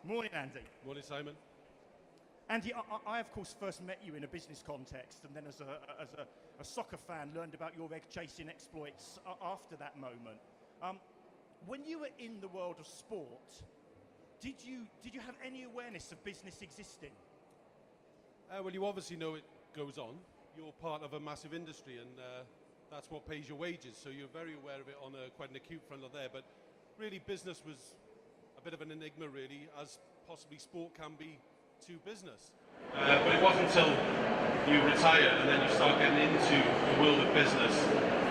Morning, Andy. Morning, Simon. Andy, I of course first met you in a business context, and then as a soccer fan learned about your egg-chasing exploits after that moment. When you were in the world of sport, did you have any awareness of business existing? Well, you obviously know it goes on. You're part of a massive industry, and that's what pays your wages, so you're very aware of it on quite an acute front there. But really, business was a bit of an enigma, really, as possibly sport can be to business. But it wasn't until you retire and then you start getting into the world of business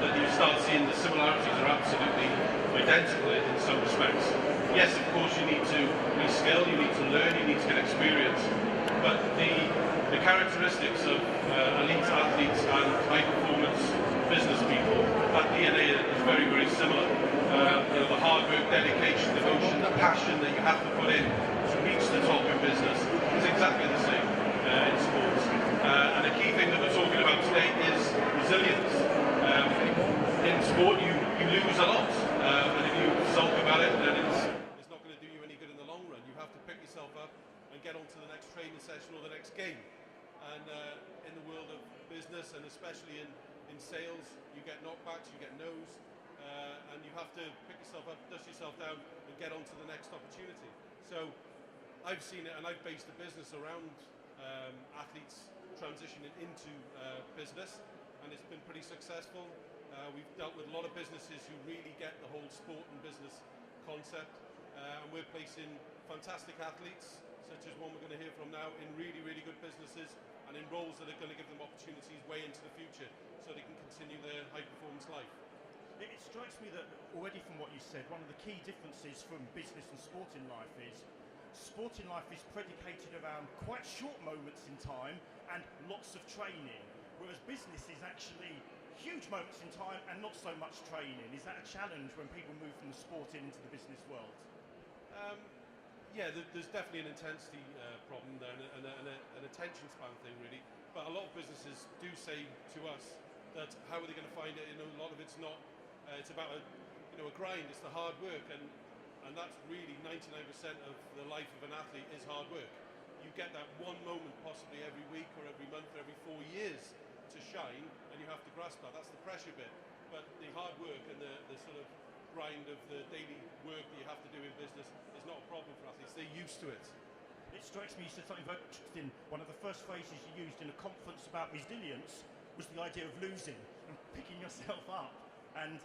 that you start seeing the similarities are absolutely identical in some respects. Yes, of course, you need to reskill, you need to learn, you need to get experience, but the characteristics of elite athletes and high-performance business people, that DNA is very, very similar. The hard work, dedication, devotion, the passion that you have to put in to reach the top in business is exactly the same in sports. And the key thing that we're talking about today is resilience. In sport, you lose a lot, and if you sulk about it, then it's not going to do you any good in the long run. You have to pick yourself up and get on to the next training session or the next game. And in the world of business, and especially in sales, you get knockbacks, you get no's, and you have to pick yourself up, dust yourself down, and get on to the next opportunity. So I've seen it, and I've based a business around athletes transitioning into business, and it's been pretty successful. We've dealt with a lot of businesses who really get the whole sport and business concept, and we're placing fantastic athletes, such as one we're going to hear from now, in really, really good businesses and in roles that are going to give them opportunities way into the future so they can continue their high-performance life. It strikes me that already from what you said, one of the key differences from business and sport in life is predicated around quite short moments in time and lots of training, whereas business is actually huge moments in time and not so much training. Is that a challenge when people move from the sport into the business world? Yeah, there's definitely an intensity problem there and an attention span thing, really. But a lot of businesses do say to us that how are they going to find it? A lot of it's not. It's about a grind. It's the hard work, and that's really 99% of the life of an athlete is hard work. You get that one moment possibly every week or every month or every 4 years to shine, and you have to grasp that. That's the pressure bit. But the hard work and the sort of grind of the daily work that you have to do in business is not a problem for athletes. They're used to it. It strikes me you said something very interesting. One of the first phrases you used in a conference about resilience was the idea of losing and picking yourself up. And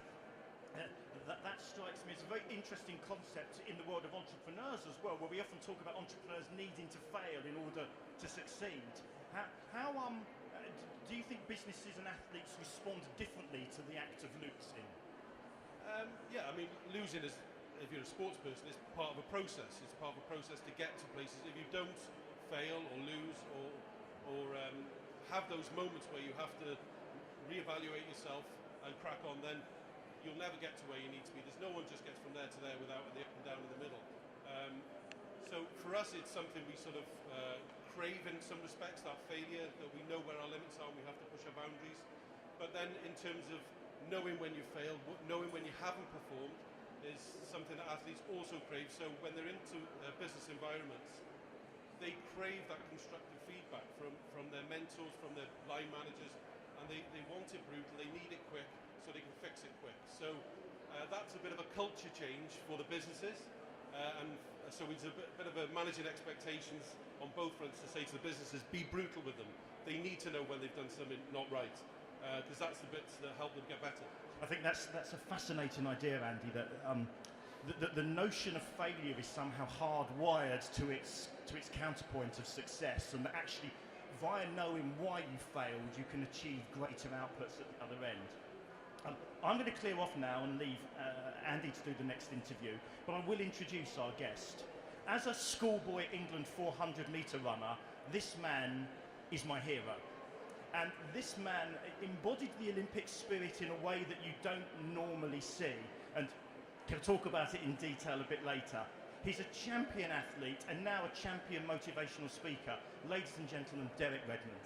that strikes me as a very interesting concept in the world of entrepreneurs as well, where we often talk about entrepreneurs needing to fail in order to succeed. How do you think businesses and athletes respond differently to the act of losing? Yeah, I mean, losing is, if you're a sports person, it's part of a process. It's part of a process to get to places. If you don't fail or lose or have those moments where you have to reevaluate yourself and crack on, then you'll never get to where you need to be. There's no one just gets from there to there without the up and down in the middle. So for us, it's something we sort of crave in some respects, that failure, that we know where our limits are and we have to push our boundaries. But then in terms of knowing when you failed, knowing when you haven't performed, is something that athletes also crave. So when they're into business environments, they crave that constructive feedback from their mentors, from their line managers, and they want it brutal, they need it quick, so they can fix it quick. So that's a bit of a culture change for the businesses, and so it's a bit of a managing expectations on both fronts to say to the businesses, be brutal with them. They need to know when they've done something not right, because that's the bits that help them get better. I think that's a fascinating idea, Andy, that the notion of failure is somehow hardwired to its counterpoint of success, and that actually via knowing why you failed you can achieve greater outputs at the other end. I'm going to clear off now and leave Andy to do the next interview, but I will introduce our guest. As a schoolboy England 400-metre runner, this man is my hero. And this man embodied the Olympic spirit in a way that you don't normally see, and can talk about it in detail a bit later. He's a champion athlete and now a champion motivational speaker. Ladies and gentlemen, Derek Redmond.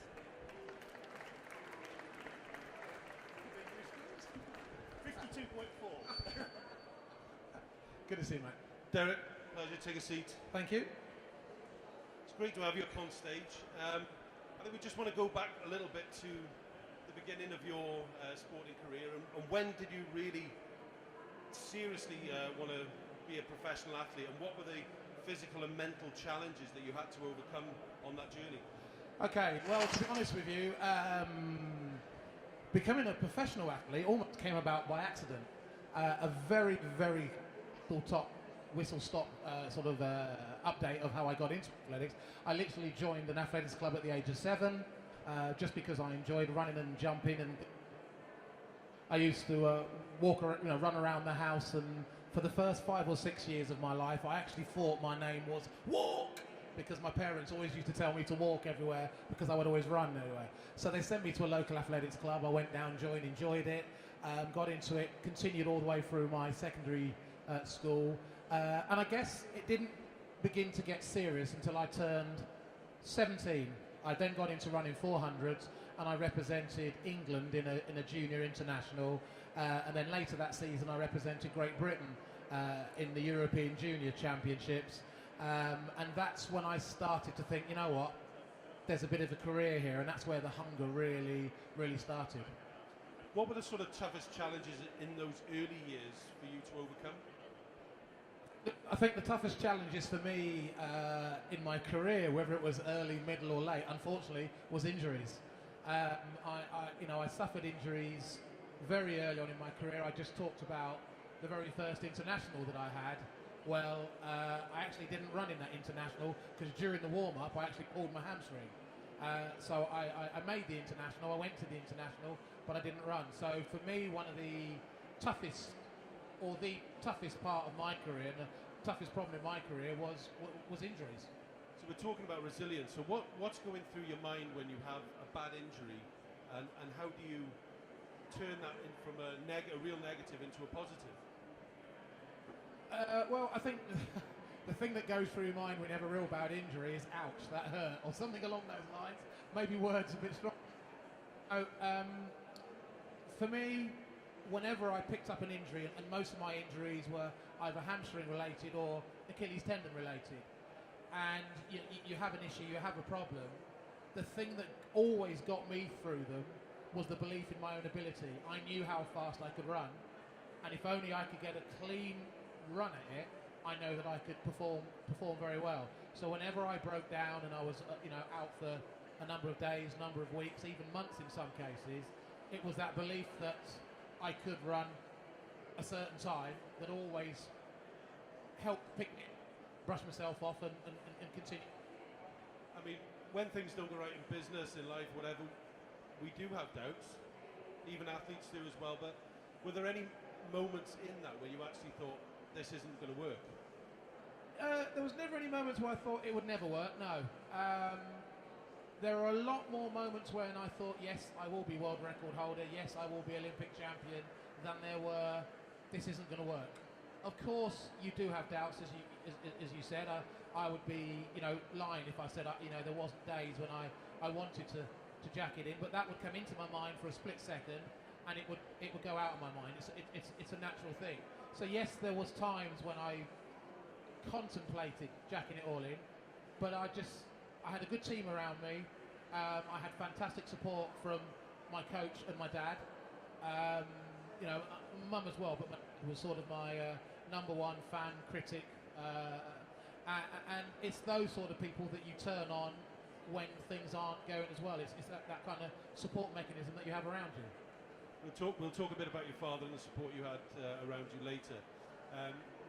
Good to see you, mate. Derek, pleasure, take a seat. Thank you. It's great to have you up on stage. I think we just want to go back a little bit to the beginning of your sporting career, and when did you really seriously want to be a professional athlete, and what were the physical and mental challenges that you had to overcome on that journey? Okay, well, to be honest with you, becoming a professional athlete almost came about by accident. A very, very full-top, whistle-stop sort of update of how I got into athletics. I literally joined an athletics club at the age of 7, just because I enjoyed running and jumping, and I used to run around the house, and for the first 5 or 6 years of my life, I actually thought my name was Walk, because my parents always used to tell me to walk everywhere because I would always run anywhere. So they sent me to a local athletics club. I went down, joined, enjoyed it, got into it, continued all the way through my secondary school. And I guess it didn't begin to get serious until I turned 17. I then got into running 400s, and I represented England in a junior international. And then later that season, I represented Great Britain in the European Junior Championships. And that's when I started to think, you know what, there's a bit of a career here, and that's where the hunger really, really started. What were the sort of toughest challenges in those early years for you to overcome? I think the toughest challenges for me in my career, whether it was early, middle or late, unfortunately, was injuries. I suffered injuries very early on in my career. I just talked about the very first international that I had. Well, I actually didn't run in that international because during the warm-up I actually pulled my hamstring. So I made the international, I went to the international, but I didn't run. So for me, one of the toughest part of my career, and the toughest problem in my career was injuries. So we're talking about resilience. So what's going through your mind when you have a bad injury, and how do you turn that from a real negative into a positive? Well, I think the thing that goes through your mind when you have a real bad injury is ouch, that hurt, or something along those lines. Maybe words a bit strong. For me, whenever I picked up an injury, and most of my injuries were either hamstring related or Achilles tendon related, and you have an issue, you have a problem, the thing that always got me through them was the belief in my own ability. I knew how fast I could run, and if only I could get a clean run at it, I know that I could perform very well. So whenever I broke down and I was out for a number of days, number of weeks, even months in some cases, it was that belief that I could run a certain time that always helped brush myself off and continue. I mean, when things don't go right in business, in life, whatever, we do have doubts. Even athletes do as well. But were there any moments in that where you actually thought, this isn't going to work? There was never any moments where I thought it would never work, no. There are a lot more moments when I thought, yes, I will be world record holder, yes, I will be Olympic champion, than there were, this isn't going to work. Of course, you do have doubts, as you said. I would be, lying if I said, there wasn't days when I wanted to jack it in, but that would come into my mind for a split second, and it would go out of my mind. It's a natural thing. So yes, there was times when I contemplated jacking it all in, but I had a good team around me. I had fantastic support from my coach and my dad. Mum as well, but was sort of my number one fan, critic. And it's those sort of people that you turn on when things aren't going as well. It's that kind of support mechanism that you have around you. We'll talk a bit about your father and the support you had around you later.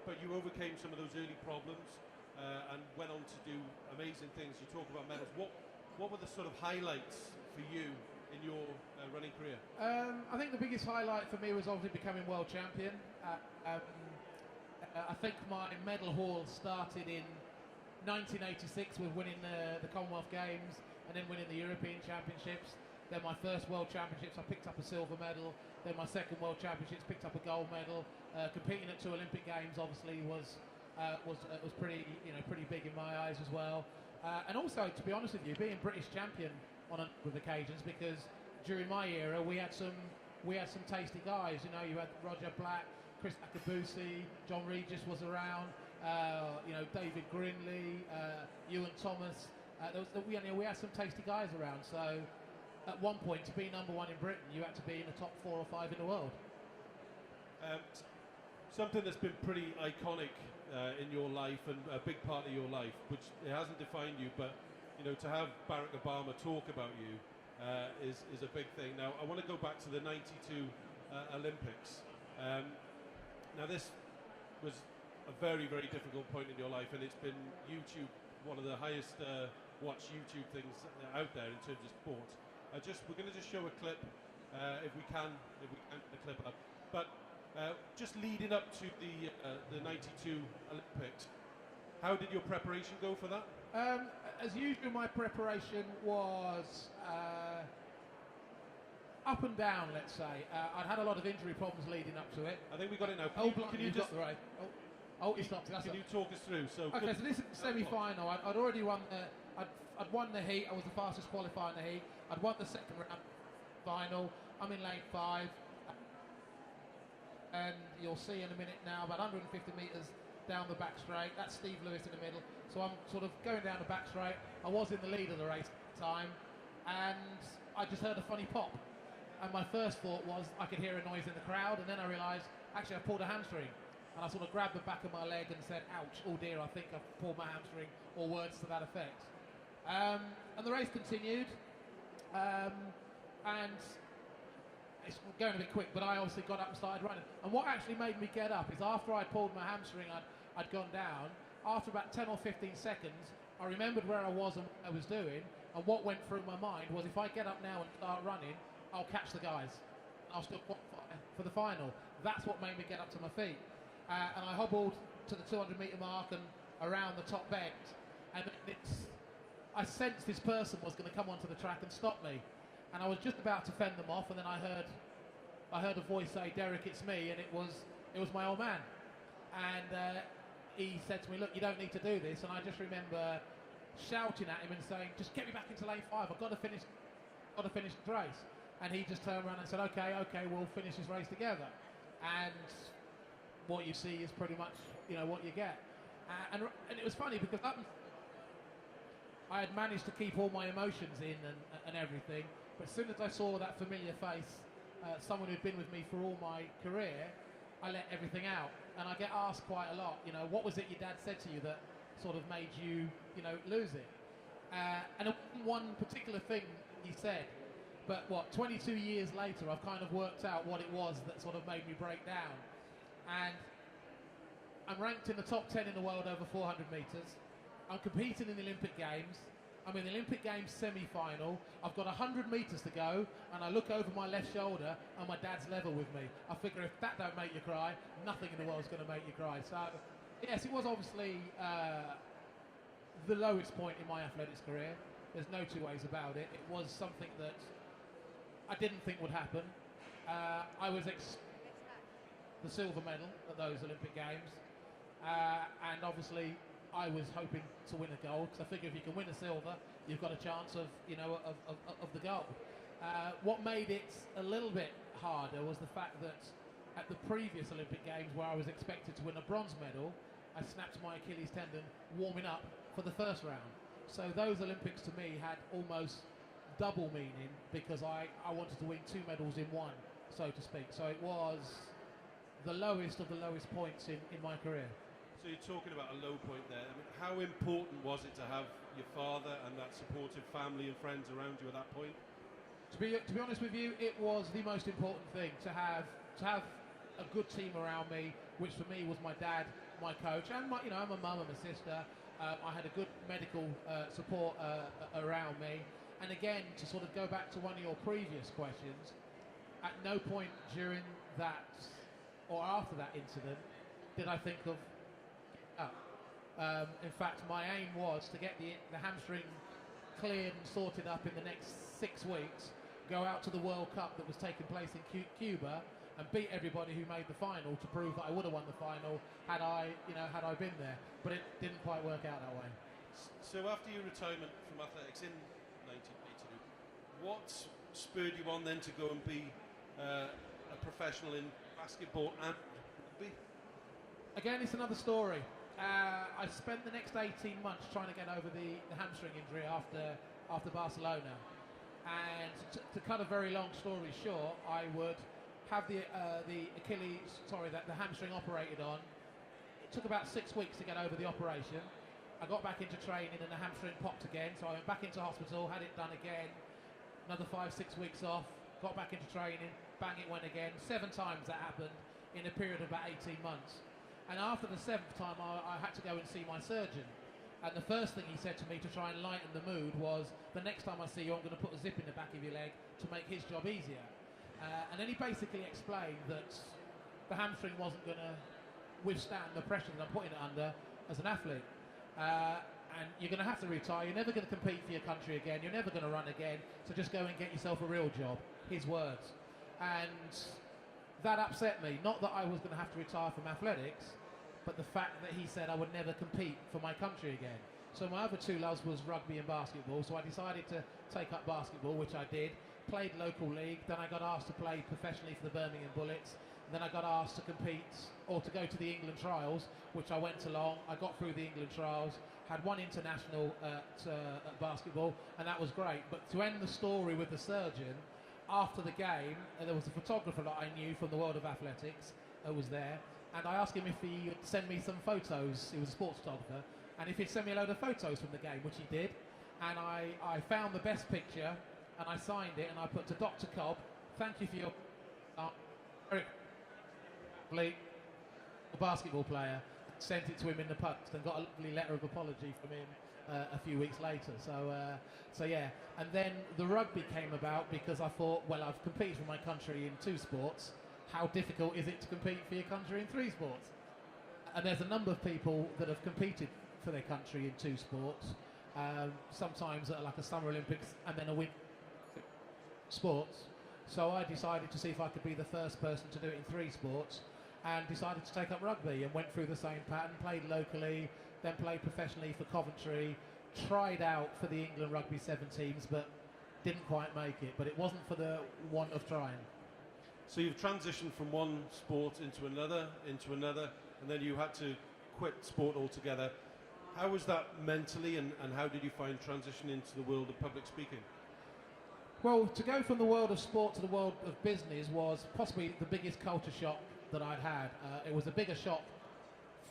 But you overcame some of those early problems and went on to do amazing things. You talk about medals. What were the sort of highlights for you in your running career? I think the biggest highlight for me was obviously becoming world champion. I think my medal haul started in 1986 with winning the Commonwealth Games and then winning the European Championships. Then my first World Championships, I picked up a silver medal. Then my second World Championships, picked up a gold medal. Competing at 2 Olympic Games obviously was pretty big in my eyes as well. And also, to be honest with you, being British champion on a number of occasions, because during my era we had some tasty guys. You had Roger Black, Chris Akabusi, John Regis was around. David Grinley, Ewan Thomas. We had some tasty guys around. So at one point, to be number one in Britain, you had to be in the top 4 or 5 in the world. Something that's been pretty iconic in your life and a big part of your life, which it hasn't defined you, but to have Barack Obama talk about you is a big thing. Now, I want to go back to the '92 Olympics. Now, this was a very, very difficult point in your life, and it's been YouTube, one of the highest watched YouTube things out there in terms of sport. We're going to just show a clip, if we can the clip up. But just leading up to the '92 Olympics, how did your preparation go for that? As usual, my preparation was up and down, let's say. I'd had a lot of injury problems leading up to it. I think we got it now. Can you just... Right. Oh, he stopped. Can you talk us through? Okay, so this is the semi-final. I'd already won I'd won the heat. I was the fastest qualifier in the heat. I'd won the second round final. I'm in lane 5. And you'll see in a minute now, about 150 metres down the back straight. That's Steve Lewis in the middle. So I'm sort of going down the back straight. I was in the lead of the race at the time. And I just heard a funny pop. And my first thought was I could hear a noise in the crowd. And then I realised, actually, I pulled a hamstring. And I sort of grabbed the back of my leg and said, ouch, oh dear, I think I've pulled my hamstring, or words to that effect. And the race continued. And it's going a bit quick, but I obviously got up and started running. And what actually made me get up is after I pulled my hamstring, I'd gone down. After about 10 or 15 seconds, I remembered where I was and what I was doing. And what went through my mind was, if I get up now and start running, I'll catch the guys. I'll still qualify for the final. That's what made me get up to my feet. And I hobbled to the 200-metre mark and around the top bend. And I sensed this person was going to come onto the track and stop me. And I was just about to fend them off, and then I heard a voice say, "Derek, it's me," and it was my old man. And he said to me, "Look, you don't need to do this." And I just remember shouting at him and saying, "Just get me back into lane 5. I've got to finish the race." And he just turned around and said, "Okay, we'll finish this race together." And what you see is pretty much, what you get. And it was funny because I had managed to keep all my emotions in and everything. But as soon as I saw that familiar face, someone who'd been with me for all my career, I let everything out. And I get asked quite a lot, what was it your dad said to you that sort of made you, lose it? And it wasn't one particular thing he said. But 22 years later, I've kind of worked out what it was that sort of made me break down. And I'm ranked in the top 10 in the world over 400 metres. I'm competing in the Olympic Games. I'm in the Olympic Games semi-final. I've got 100 metres to go, and I look over my left shoulder, and my dad's level with me. I figure if that don't make you cry, nothing in the world's going to make you cry. So, yes, it was obviously the lowest point in my athletics career. There's no two ways about it. It was something that I didn't think would happen. I was the silver medal at those Olympic Games, and obviously I was hoping to win a gold, because I figure if you can win a silver, you've got a chance of the gold. What made it a little bit harder was the fact that at the previous Olympic Games, where I was expected to win a bronze medal, I snapped my Achilles tendon warming up for the first round. So those Olympics to me had almost double meaning, because I wanted to win 2 medals in one, so to speak. So it was the lowest of the lowest points in my career. So you're talking about a low point there. I mean, how important was it to have your father and that supportive family and friends around you at that point? To be honest with you, it was the most important thing to have a good team around me, which for me was my dad, my coach, and my mum and my sister. I had a good medical support around me. And again, to sort of go back to one of your previous questions, at no point during that or after that incident did I think of in fact, my aim was to get the hamstring cleared and sorted up in the next 6 weeks, go out to the World Cup that was taking place in Cuba, and beat everybody who made the final to prove that I would have won the final had I been there. But it didn't quite work out that way. So after your retirement from athletics in 1982, what spurred you on then to go and be a professional in basketball and rugby? Again, it's another story. I spent the next 18 months trying to get over the hamstring injury after Barcelona. And to cut a very long story short, I would have the hamstring operated on. It took about 6 weeks to get over the operation. I got back into training and the hamstring popped again, so I went back into hospital, had it done again. Another 5-6 weeks off, got back into training, bang, it went again. 7 times that happened in a period of about 18 months. And after the 7th time, I had to go and see my surgeon. And the first thing he said to me to try and lighten the mood was, the next time I see you, I'm going to put a zip in the back of your leg to make his job easier. And then he basically explained that the hamstring wasn't going to withstand the pressure that I'm putting it under as an athlete. And you're going to have to retire. You're never going to compete for your country again. You're never going to run again. So just go and get yourself a real job. His words. And that upset me. Not that I was going to have to retire from athletics, but the fact that he said I would never compete for my country again. So my other 2 loves was rugby and basketball. So I decided to take up basketball, which I did. Played local league. Then I got asked to play professionally for the Birmingham Bullets. Then I got asked to compete or to go to the England trials, which I went along. I got through the England trials, had 1 international at basketball, and that was great. But to end the story with the surgeon, after the game, there was a photographer that I knew from the world of athletics that was there, and I asked him if he would send me some photos. He was a sports photographer, and if he'd send me a load of photos from the game, which he did. And I found the best picture, and I signed it, and I put to Dr. Cobb, thank you for your... a basketball player, sent it to him in the post and got a lovely letter of apology from him a few weeks later. So yeah, and then the rugby came about because I thought, well, I've competed for my country in 2 sports. How difficult is it to compete for your country in 3 sports? And there's a number of people that have competed for their country in 2 sports, sometimes at like a Summer Olympics and then a Winter sports. So I decided to see if I could be the first person to do it in 3 sports, and decided to take up rugby and went through the same pattern, played locally, then played professionally for Coventry, tried out for the England Rugby 7 teams, but didn't quite make it. But it wasn't for the want of trying. So you've transitioned from one sport into another, and then you had to quit sport altogether. How was that mentally, and how did you find transition into the world of public speaking? Well, to go from the world of sport to the world of business was possibly the biggest culture shock that I'd had. It was a bigger shock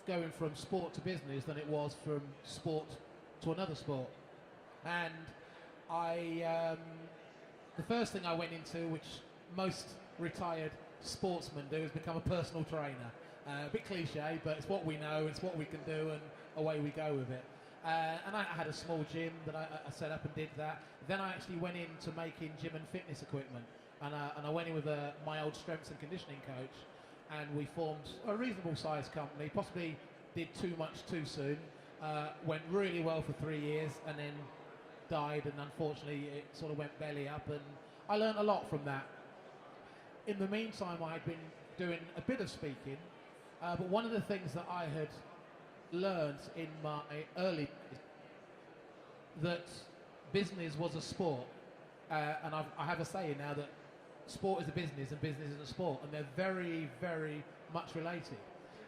going from sport to business than it was from sport to another sport. And the first thing I went into, which most retired sportsmen do, is become a personal trainer. A bit cliche, but it's what we know, it's what we can do, and away we go with it. And I had a small gym that I set up and did that. Then I actually went into making gym and fitness equipment, and I went in with my old strengths and conditioning coach, and we formed a reasonable sized company. Possibly did too much too soon. Went really well for 3 years and then died, and unfortunately it sort of went belly up, and I learned a lot from that. In the meantime, I had been doing a bit of speaking, but one of the things that I had learned in my early days, that business was a sport, and I have a saying now that sport is a business and business is a sport, and they're very, very much related.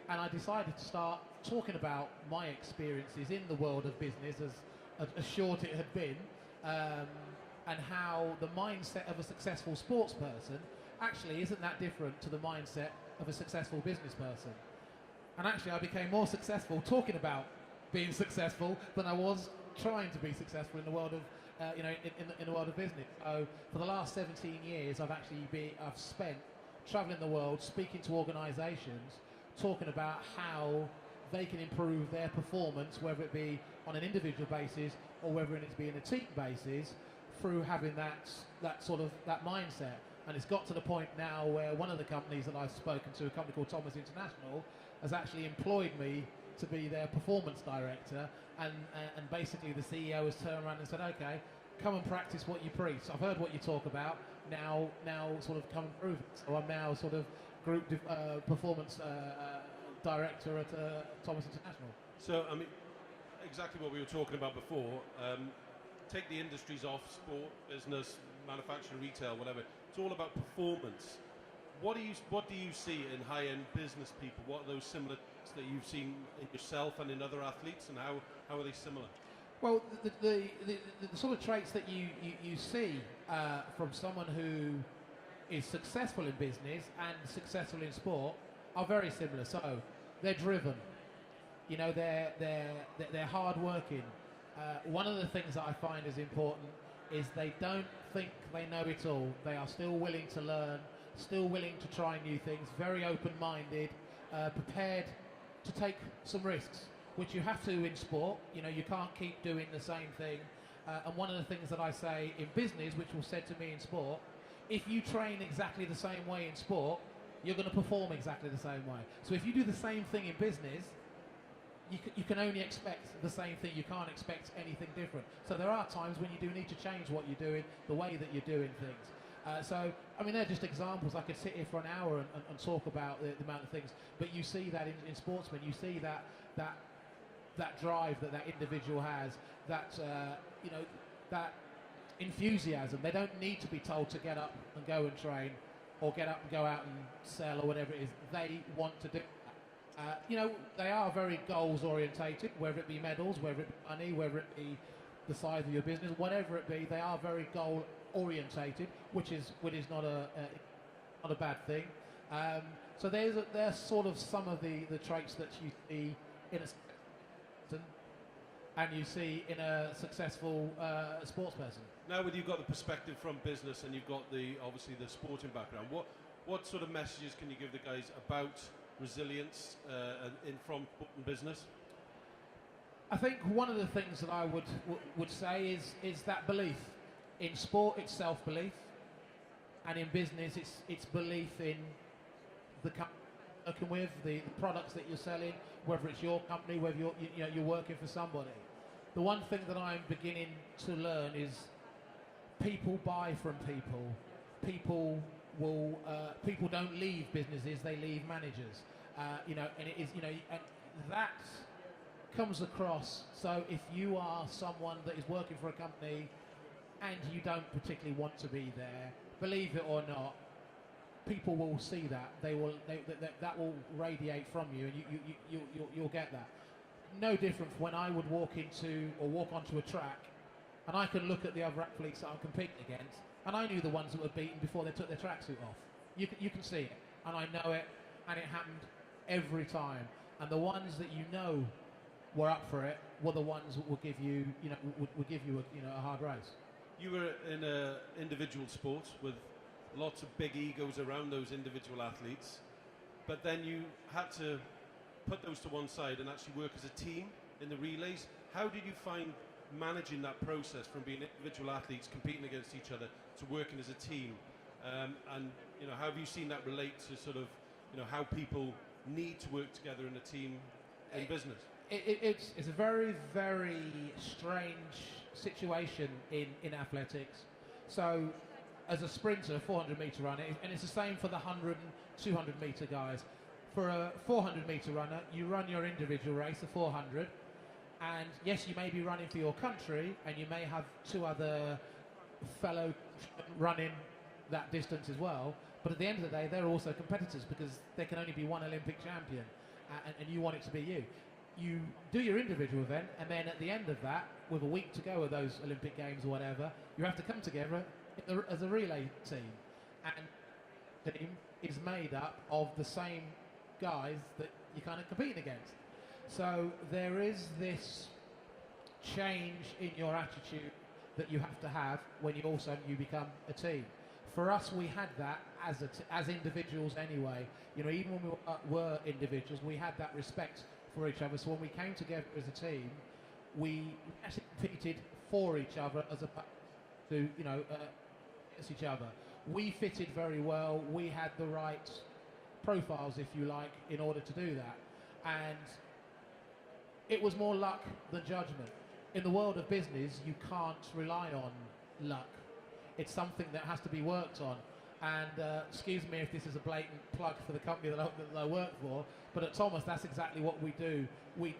And I decided to start talking about my experiences in the world of business, as short it had been, and how the mindset of a successful sports person actually isn't that different to the mindset of a successful business person. And actually I became more successful talking about being successful than I was trying to be successful in the world of in the world of business. So for the last 17 years I've spent traveling the world, speaking to organizations, talking about how they can improve their performance, whether it be on an individual basis or whether it's be in a team basis, through having that mindset. And it's got to the point now where one of the companies that I've spoken to, a company called Thomas International, has actually employed me to be their performance director, and basically the CEO has turned around and said, okay, come and practice what you preach. I've heard what you talk about, now sort of come and prove it. So I'm now sort of group performance director at Thomas International. So, I mean, exactly what we were talking about before. Take the industries off, sport, business, manufacturing, retail, whatever. It's all about performance. What do you see in high-end business people? What are those similar that you've seen in yourself and in other athletes, and how are they similar? Well, the sort of traits that you see from someone who is successful in business and successful in sport are very similar. So they're driven, you know, they're hardworking. One of the things that I find is important is they don't think they know it all. They are still willing to learn, still willing to try new things, very open-minded, prepared to take some risks, which you have to in sport. You know, you can't keep doing the same thing. And one of the things that I say in business, which was said to me in sport, if you train exactly the same way in sport, you're going to perform exactly the same way. So if you do the same thing in business, you can only expect the same thing. You can't expect anything different. So there are times when you do need to change what you're doing, the way that you're doing things. So, I mean, they're just examples. I could sit here for an hour and talk about the amount of things. But you see that in sportsmen. You see that drive that individual has, you know, that enthusiasm. They don't need to be told to get up and go and train, or get up and go out and sell, or whatever it is. They want to do that. You know, they are very goals orientated, whether it be medals, whether it be money, whether it be the size of your business, whatever it be, they are very goal orientated, which is not a bad thing. So there's sort of some of the traits that you see in a and you see in a successful sports person. Now, when you've got the perspective from business and you've got obviously the sporting background, what sort of messages can you give the guys about resilience from business? I think one of the things that I would say is that belief. In sport, it's self-belief, and in business, it's belief in the company you're working with, the products that you're selling, whether it's your company, whether you're working for somebody. The one thing that I'm beginning to learn is people buy from people. People don't leave businesses; they leave managers. You know, and it is, you know, and that comes across. So if you are someone that is working for a company and you don't particularly want to be there, believe it or not, people will see that. That will radiate from you, and you'll get that. No different from when I would walk onto a track, and I can look at the other athletes that I'm competing against, and I knew the ones that were beaten before they took their tracksuit off. You can see it, and I know it, and it happened every time. And the ones that you know were up for it were the ones that will give you, would give you a hard race. You were in an individual sport with lots of big egos around those individual athletes, but then you had to put those to one side and actually work as a team in the relays. How did you find managing that process from being individual athletes competing against each other to working as a team? And how have you seen that relate to sort of how people need to work together in a team in business? It's a very, very strange situation in athletics. So as a sprinter, 400 metre runner, and it's the same for the 100 and 200 metre guys. For a 400 metre runner, you run your individual race, the 400, and yes, you may be running for your country, and you may have two other fellow running that distance as well, but at the end of the day, they're also competitors, because there can only be one Olympic champion, and you want it to be you. You do your individual event, and then at the end of that, with a week to go of those Olympic Games or whatever, you have to come together as a relay team, and the team is made up of the same guys that you're kind of competing against. So there is this change in your attitude that you have to have when you become a team. For us, we had that as individuals anyway. Even when we were individuals, we had that respect for each other. So when we came together as a team, we actually competed for each other as opposed to against each other. We fitted very well. We had the right profiles, if you like, in order to do that. And it was more luck than judgment. In the world of business, you can't rely on luck. It's something that has to be worked on. And excuse me if this is a blatant plug for the company that I work for, but at Thomas, that's exactly what we do. We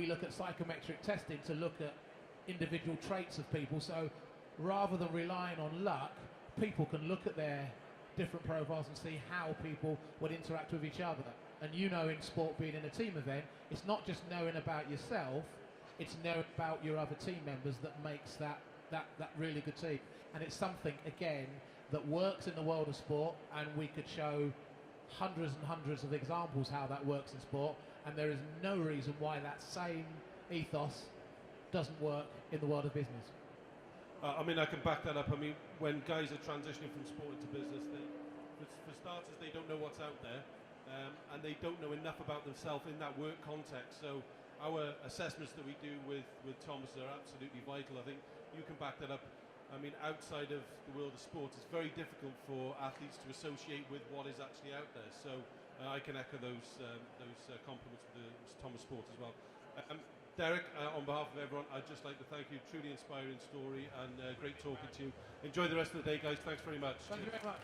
look at psychometric testing to look at individual traits of people. So rather than relying on luck, people can look at their different profiles and see how people would interact with each other. And you know, in sport, being in a team event, it's not just knowing about yourself, it's knowing about your other team members that makes that really good team. And it's something, again, that works in the world of sport, and we could show hundreds and hundreds of examples how that works in sport, and there is no reason why that same ethos doesn't work in the world of business. I mean, I can back that up. I mean, when guys are transitioning from sport into business, for starters, they don't know what's out there, and they don't know enough about themselves in that work context. So our assessments that we do with Thomas are absolutely vital. I think you can back that up. I mean, outside of the world of sport, it's very difficult for athletes to associate with what is actually out there. So I can echo those compliments with Thomas Sport as well. Derek, on behalf of everyone, I'd just like to thank you. Truly inspiring story and great talking to you. Enjoy the rest of the day, guys. Thanks very much. Thank you very much.